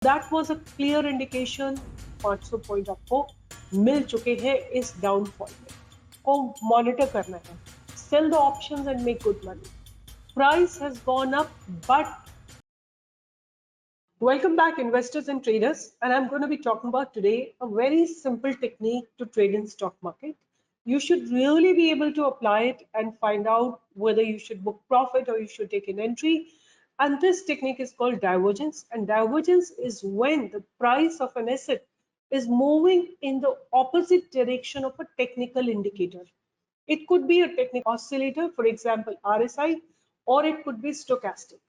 That was a clear indication 500 point आपको मिल चुके हैं इस डाउनफॉल में, को मॉनिटर करना है. Sell the options and make good money. Price has gone up, but welcome back, investors and traders. And I'm going to be talking about today a very simple technique to trade in stock market. You should really be able to apply it and find out whether you should book profit or you should take an entry. And this technique is called divergence. And divergence is when the price of an asset is moving in the opposite direction of a technical indicator. It could be a technical oscillator, for example, RSI, or it could be stochastic.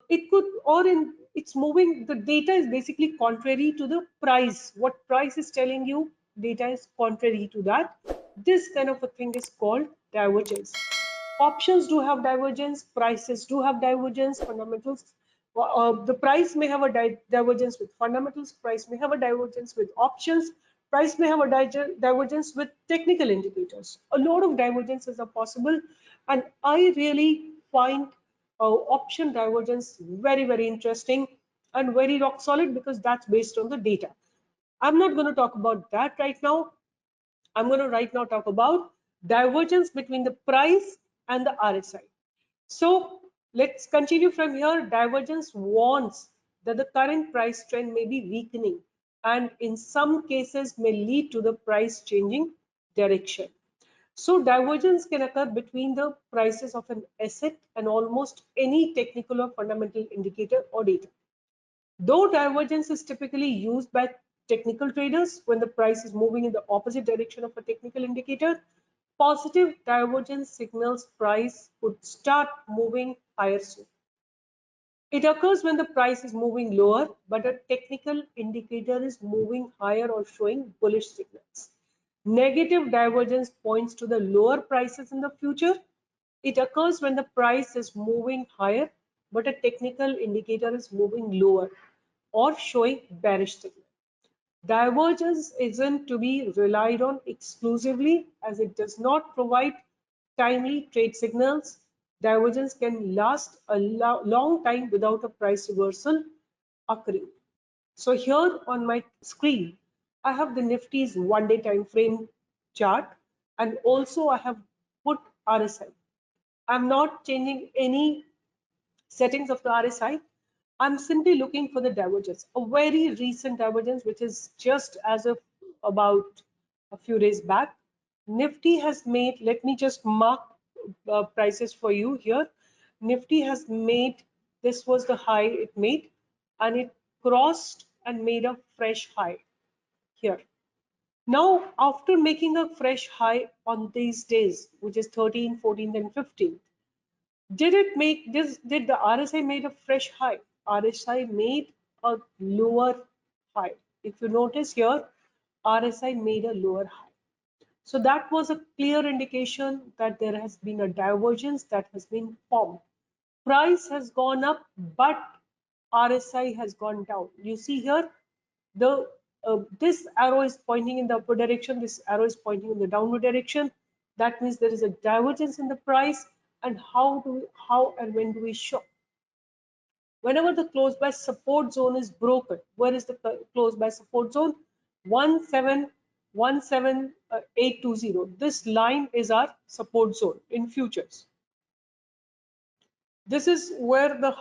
It could, or in it's moving, the data is basically contrary to the price. What price is telling you, data is contrary to that. This kind of a thing is called divergence. Options do have divergence, prices do have divergence, fundamentals. The price may have a divergence with fundamentals, price may have a divergence with options, price may have a divergence with technical indicators. A lot of divergences are possible, and I really find option divergence very interesting and very rock solid because that's based on the data. I'm not going to talk about that right now. I'm going to right now talk about divergence between the price and the RSI. So let's continue from here. Divergence warns that the current price trend may be weakening and in some cases may lead to the price changing direction. So divergence can occur between the prices of an asset and almost any technical or fundamental indicator or data. Though divergence is typically used by technical traders when the price is moving in the opposite direction of a technical indicator, positive divergence signals price could start moving higher soon. It occurs when the price is moving lower, but a technical indicator is moving higher or showing bullish signals. Negative divergence points to the lower prices in the future. It occurs when the price is moving higher, but a technical indicator is moving lower or showing bearish signal. Divergence isn't to be relied on exclusively as it does not provide timely trade signals. Divergence can last a long time without a price reversal occurring. So here on my screen, I have the Nifty's one-day time frame chart, and also I have put RSI. I'm not changing any settings of the RSI. I'm simply looking for the divergence, a very recent divergence, which is just as of about a few days back. Nifty has made, let me just mark prices for you here. Nifty has made, this was the high it made, and it crossed and made a fresh high here. Now, after making a fresh high on these days, which is 13th, 14th, and 15th, did it make this? Did the RSI made a fresh high? RSI made a lower high. If you notice here, RSI made a lower high. So that was a clear indication that there has been a divergence that has been formed. Price has gone up, but RSI has gone down. You see here, the this arrow is pointing in the upward direction, this arrow is pointing in the downward direction. That means there is a divergence in the price. And how and when do we shop? Whenever the close by support zone is broken. Where is the close by support zone? 1717820. This line is our support zone in futures. This is where the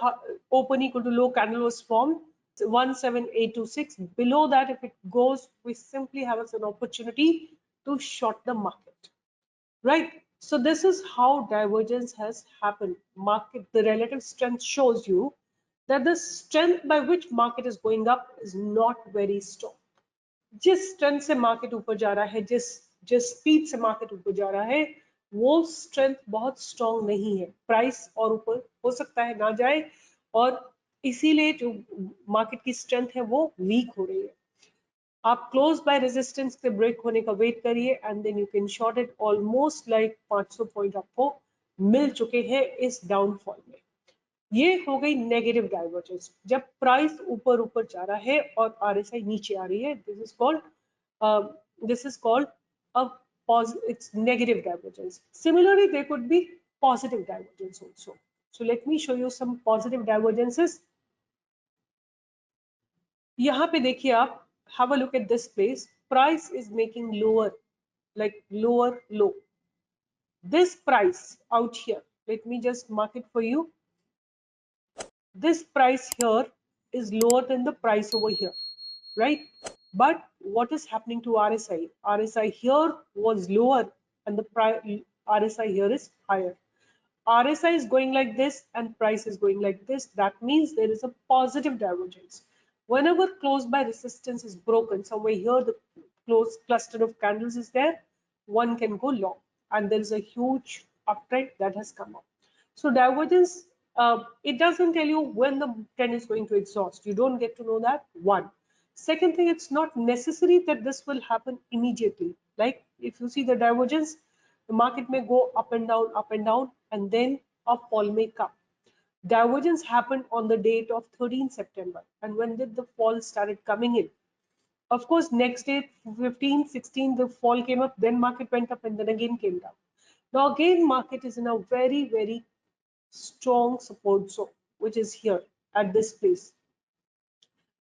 open equal to low candle was formed, 17826. Below that, if it goes, we simply have as an opportunity to short the market, right? So this is how divergence has happened. Market, the relative strength shows you that the strength by which market is going up is not very strong. जिस strength से market ऊपर जा रहा है, जिस speed से market ऊपर जा रहा है, वो स्ट्रेंथ बहुत स्ट्रॉन्ग नहीं है. प्राइस और ऊपर हो सकता है ना जाए, और इसीलिए जो मार्केट की स्ट्रेंथ है वो वीक हो रही है. आप क्लोज बाय रेजिस्टेंस के ब्रेक होने का वेट करिए and then you can short it. Almost like 500 point आपको मिल चुके हैं इस डाउनफॉल में. ये हो गई नेगेटिव डाइवर्जेंस, जब प्राइस ऊपर ऊपर जा रहा है और आरएसआई नीचे आ रही है. This is called it's negative divergence. Similarly, there could be positive divergence also. So let me show you some positive divergences. यहाँ पे देखिए आप, have a look at this place. Price is making lower, like lower low. This price out here, let me just mark it for you. This price here is lower than the price over here, right? But what is happening to RSI? RSI here was lower and the RSI here is higher. RSI is going like this and price is going like this. That means there is a positive divergence. Whenever close by resistance is broken, somewhere here the close cluster of candles is there, one can go long, and there is a huge uptrend that has come up. So divergence, it doesn't tell you when the trend is going to exhaust. You don't get to know that, one. Second thing, it's not necessary that this will happen immediately. Like if you see the divergence, the market may go up and down, and then a fall may come. Divergence happened on the date of 13 September. And when did the fall started coming in? Of course, next day, 15, 16, the fall came up, then market went up and then again came down. Now again, market is in a very, very strong support zone, which is here at this place,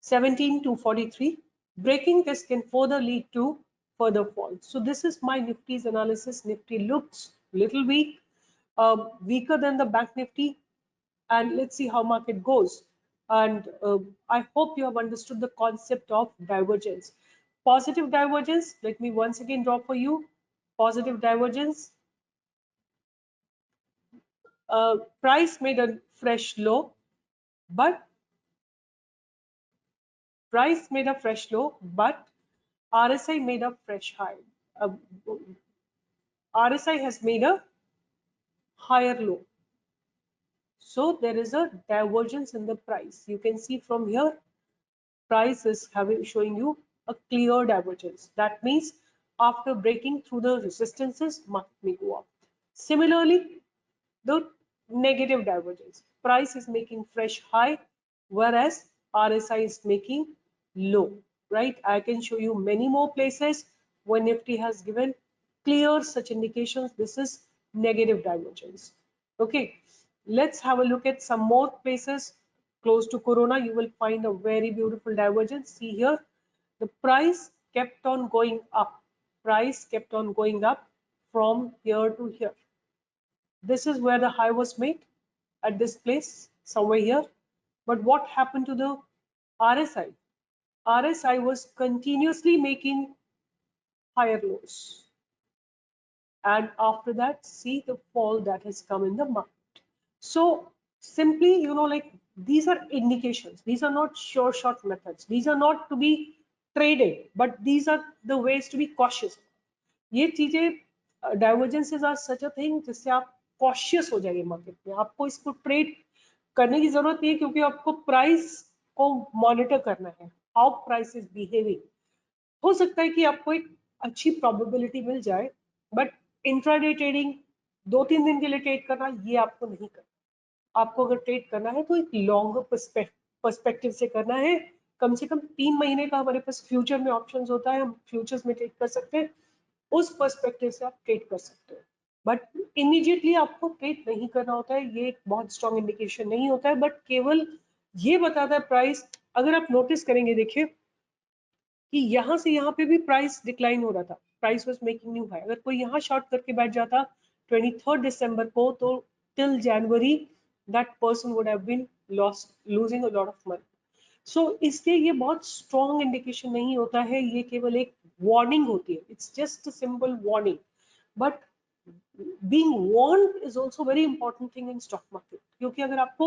17,243. Breaking this can further lead to further fall. So this is my Nifty's analysis. Nifty looks little weak, weaker than the Bank Nifty, and let's see how market goes. And I hope you have understood the concept of divergence. Positive divergence, let me once again draw for you. Positive divergence, price made a fresh low, but RSI made a fresh high. Uh, RSI has made a higher low. So there is a divergence in the price. You can see from here, price is showing you a clear divergence. That means after breaking through the resistances, market may go up. Similarly, the negative divergence. Price is making fresh high, whereas RSI is making low, right? I can show you many more places where Nifty has given clear such indications. This is negative divergence. Okay, let's have a look at some more places close to Corona. You will find a very beautiful divergence. See here, the price kept on going up. Price kept on going up from here to here. This is where the high was made, at this place, somewhere here. But what happened to the RSI? RSI was continuously making higher lows. And after that, see the fall that has come in the market. So simply, like these are indications. These are not sure shot methods. These are not to be traded, but these are the ways to be cautious. ये चीजें divergences are such a thing जिससे आप cautious हो जाइए market में. आपको इसको trade करने की जरूरत नहीं है, क्योंकि आपको प्राइस को मॉनिटर करना है, हाउ प्राइस इज बिहेविंग. हो सकता है कि आपको एक अच्छी प्रोबेबिलिटी मिल जाए, बट इंट्राडे ट्रेडिंग 2-3 दिन के लिए ट्रेड करना, ये आपको नहीं करना. आपको अगर ट्रेड करना है तो एक लॉन्गर पर्सपेक्टिव से करना है. कम से कम 3 महीने का हमारे पास फ्यूचर में ऑप्शंस होता है, हम फ्यूचर्स में ट्रेड कर सकते हैं. उस पर्सपेक्टिव से आप ट्रेड कर सकते हो, बट इमीडिएटली आपको ट्रेड नहीं करना होता है. ये एक बहुत स्ट्रॉन्ग इंडिकेशन नहीं होता है, बट केवल ये बताता है प्राइस. अगर आप नोटिस करेंगे, देखिए कि यहाँ से यहाँ पे भी प्राइस डिक्लाइन हो रहा था. Price was making new high. अगर कोई यहाँ शॉर्ट करके बैठ जाता 23 दिसंबर को, तो till January that person would have been losing a lot of money. So इसलिए ये बहुत स्ट्रॉन्ग इंडिकेशन नहीं होता है, ये केवल एक वार्निंग होती है. It's just a simple warning, but being warned is also very important thing in stock market. क्योंकि अगर आपको,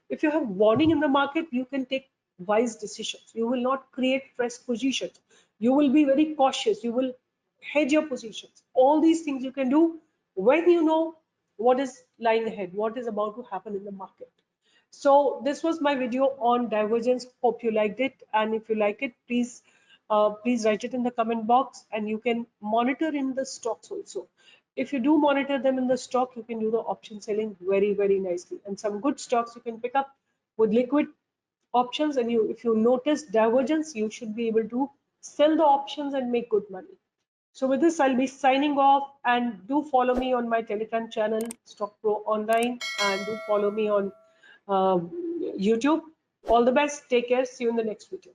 if you have warning in the market, you can take wise decisions. You will not create fresh positions. You will be very cautious. You will hedge your positions. All these things you can do when you know what is lying ahead, what is about to happen in the market. So this was my video on divergence. Hope you liked it, and if you like it, please write it in the comment box, and you can monitor in the stocks also. If you do monitor them in the stock, you can do the option selling very, very nicely, and some good stocks you can pick up with liquid options. And if you notice divergence, you should be able to sell the options and make good money. So with this, I'll be signing off, and do follow me on my Telegram channel, Stock Pro Online, and do follow me on YouTube. All the best. Take care. See you in the next video.